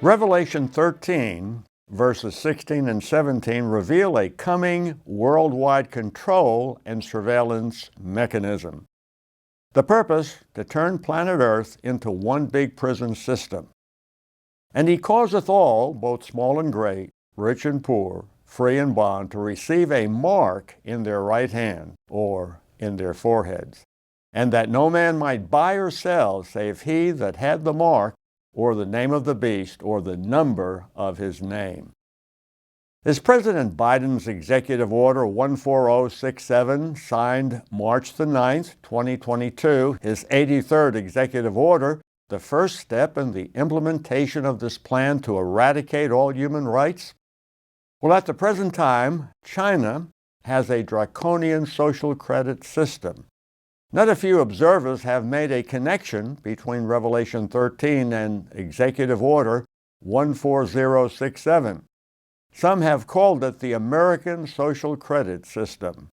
Revelation 13, verses 16 and 17 reveal a coming worldwide control and surveillance mechanism. The purpose, to turn planet Earth into one big prison system. And he causeth all, both small and great, rich and poor, free and bond, to receive a mark in their right hand, or in their foreheads, and that no man might buy or sell, save he that had the mark, or the name of the beast, or the number of his name. Is President Biden's Executive Order 14067, signed March the 9th, 2022, his 83rd Executive Order, the first step in the implementation of this plan to eradicate all human rights? Well, at the present time, China has a draconian social credit system. Not a few observers have made a connection between Revelation 13 and Executive Order 14067. Some have called it the American social credit system.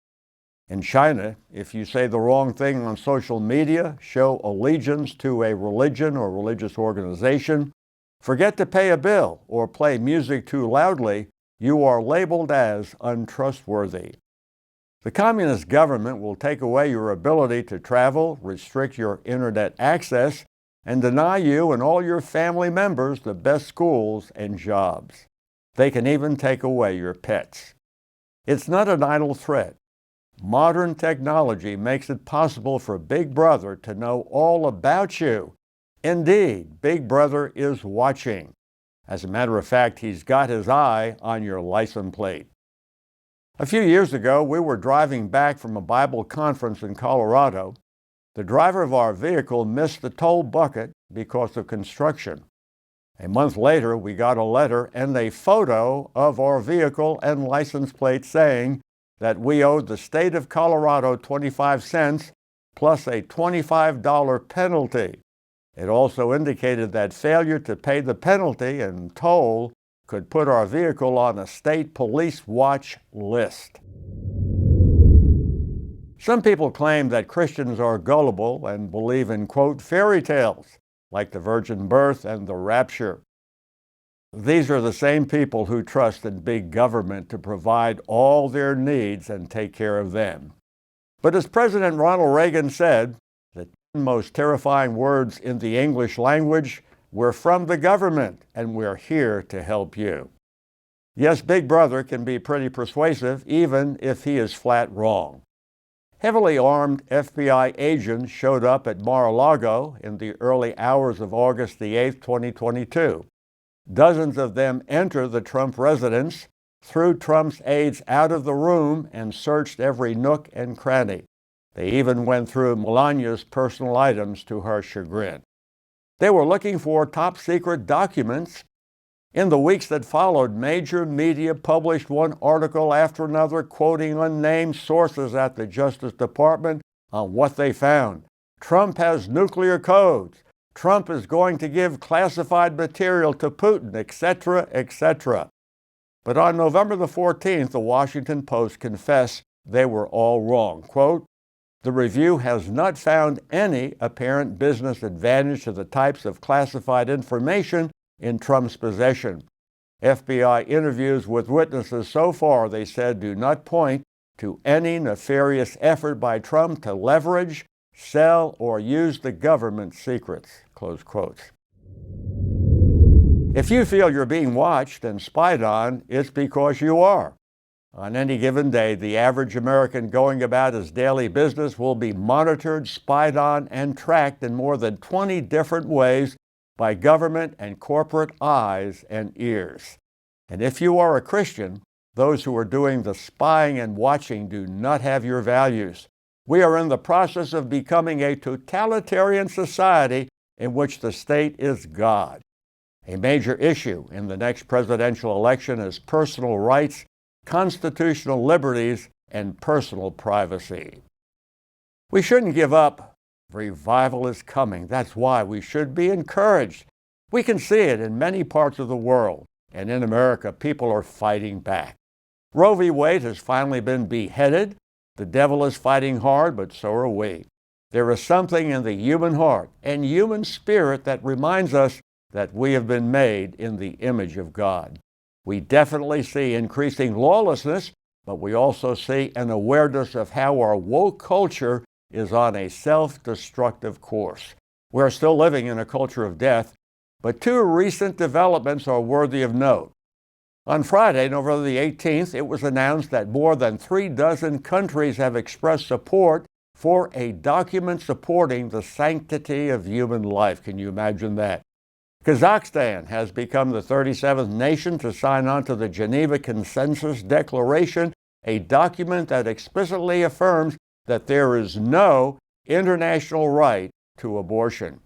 In China, if you say the wrong thing on social media, show allegiance to a religion or religious organization, forget to pay a bill, or play music too loudly, you are labeled as untrustworthy. The communist government will take away your ability to travel, restrict your internet access, and deny you and all your family members the best schools and jobs. They can even take away your pets. It's not an idle threat. Modern technology makes it possible for Big Brother to know all about you. Indeed, Big Brother is watching. As a matter of fact, he's got his eye on your license plate. A few years ago, we were driving back from a Bible conference in Colorado. The driver of our vehicle missed the toll bucket because of construction. A month later, we got a letter and a photo of our vehicle and license plate saying that we owed the state of Colorado 25 cents plus a $25 penalty. It also indicated that failure to pay the penalty and toll could put our vehicle on a state police watch list. Some people claim that Christians are gullible and believe in, quote, fairy tales, like the virgin birth and the rapture. These are the same people who trust in big government to provide all their needs and take care of them. But as President Ronald Reagan said, the 10 most terrifying words in the English language: we're from the government, and we're here to help you. Yes, Big Brother can be pretty persuasive, even if he is flat wrong. Heavily armed FBI agents showed up at Mar-a-Lago in the early hours of August the 8th, 2022. Dozens of them entered the Trump residence, threw Trump's aides out of the room, and searched every nook and cranny. They even went through Melania's personal items to her chagrin. They were looking for top-secret documents. In the weeks that followed, major media published one article after another, quoting unnamed sources at the Justice Department on what they found. Trump has nuclear codes. Trump is going to give classified material to Putin, etc., etc. But on November the 14th, the Washington Post confessed they were all wrong. Quote, the review has not found any apparent business advantage to the types of classified information in Trump's possession. FBI interviews with witnesses so far, they said, do not point to any nefarious effort by Trump to leverage, sell, or use the government's secrets, close quotes. If you feel you're being watched and spied on, it's because you are. On any given day, the average American going about his daily business will be monitored, spied on, and tracked in more than 20 different ways by government and corporate eyes and ears. And if you are a Christian, those who are doing the spying and watching do not have your values. We are in the process of becoming a totalitarian society in which the state is God. A major issue in the next presidential election is personal rights, constitutional liberties, and personal privacy. We shouldn't give up. Revival is coming. That's why we should be encouraged. We can see it in many parts of the world, and in America, people are fighting back. Roe v. Wade has finally been beheaded. The devil is fighting hard, but so are we. There is something in the human heart and human spirit that reminds us that we have been made in the image of God. We definitely see increasing lawlessness, but we also see an awareness of how our woke culture is on a self-destructive course. We're still living in a culture of death, but two recent developments are worthy of note. On Friday, November the 18th, it was announced that more than 36 countries have expressed support for a document supporting the sanctity of human life. Can you imagine that? Kazakhstan has become the 37th nation to sign on to the Geneva Consensus Declaration, a document that explicitly affirms that there is no international right to abortion.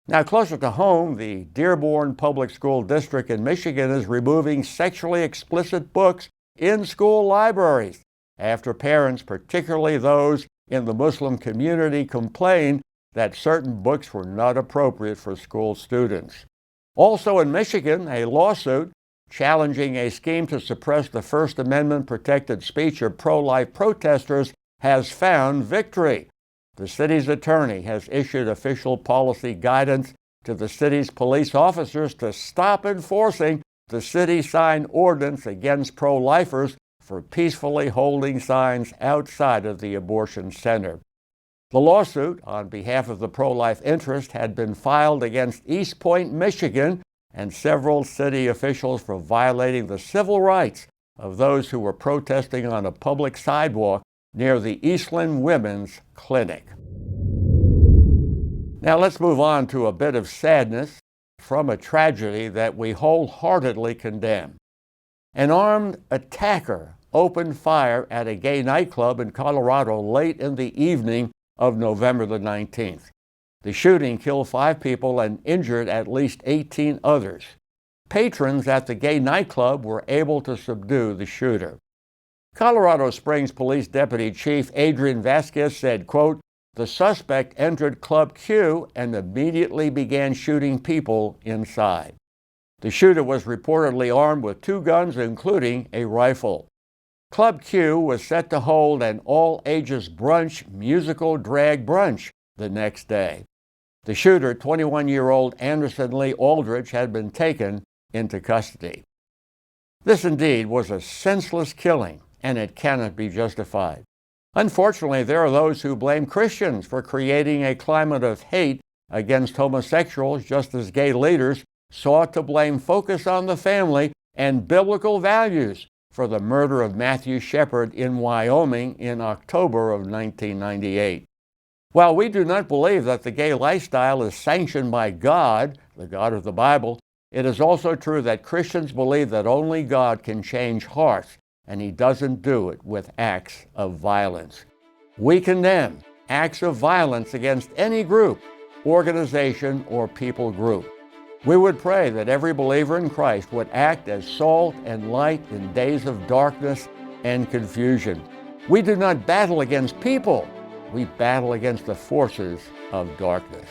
Now, closer to home, the Dearborn Public School District in Michigan is removing sexually explicit books in school libraries after parents, particularly those in the Muslim community, complained that certain books were not appropriate for school students. Also in Michigan, a lawsuit challenging a scheme to suppress the First Amendment-protected speech of pro-life protesters has found victory. The city's attorney has issued official policy guidance to the city's police officers to stop enforcing the city sign ordinance against pro-lifers for peacefully holding signs outside of the abortion center. The lawsuit, on behalf of the pro-life interest, had been filed against East Point, Michigan, and several city officials for violating the civil rights of those who were protesting on a public sidewalk near the Eastland Women's Clinic. Now let's move on to a bit of sadness from a tragedy that we wholeheartedly condemn. An armed attacker opened fire at a gay nightclub in Colorado late in the evening of November the 19th. The shooting killed 5 people and injured at least 18 others. Patrons at the gay nightclub were able to subdue the shooter. Colorado Springs Police Deputy Chief Adrian Vasquez said, quote, "The suspect entered Club Q and immediately began shooting people inside. The shooter was reportedly armed with 2 guns, including a rifle. Club Q was set to hold an all-ages brunch, musical drag brunch, the next day. The shooter, 21-year-old Anderson Lee Aldridge, had been taken into custody." This indeed was a senseless killing, and it cannot be justified. Unfortunately, there are those who blame Christians for creating a climate of hate against homosexuals, just as gay leaders sought to blame focus on the family and biblical values for the murder of Matthew Shepard in Wyoming in October of 1998. While we do not believe that the gay lifestyle is sanctioned by God, the God of the Bible, it is also true that Christians believe that only God can change hearts, and He doesn't do it with acts of violence. We condemn acts of violence against any group, organization, or people group. We would pray that every believer in Christ would act as salt and light in days of darkness and confusion. We do not battle against people. We battle against the forces of darkness.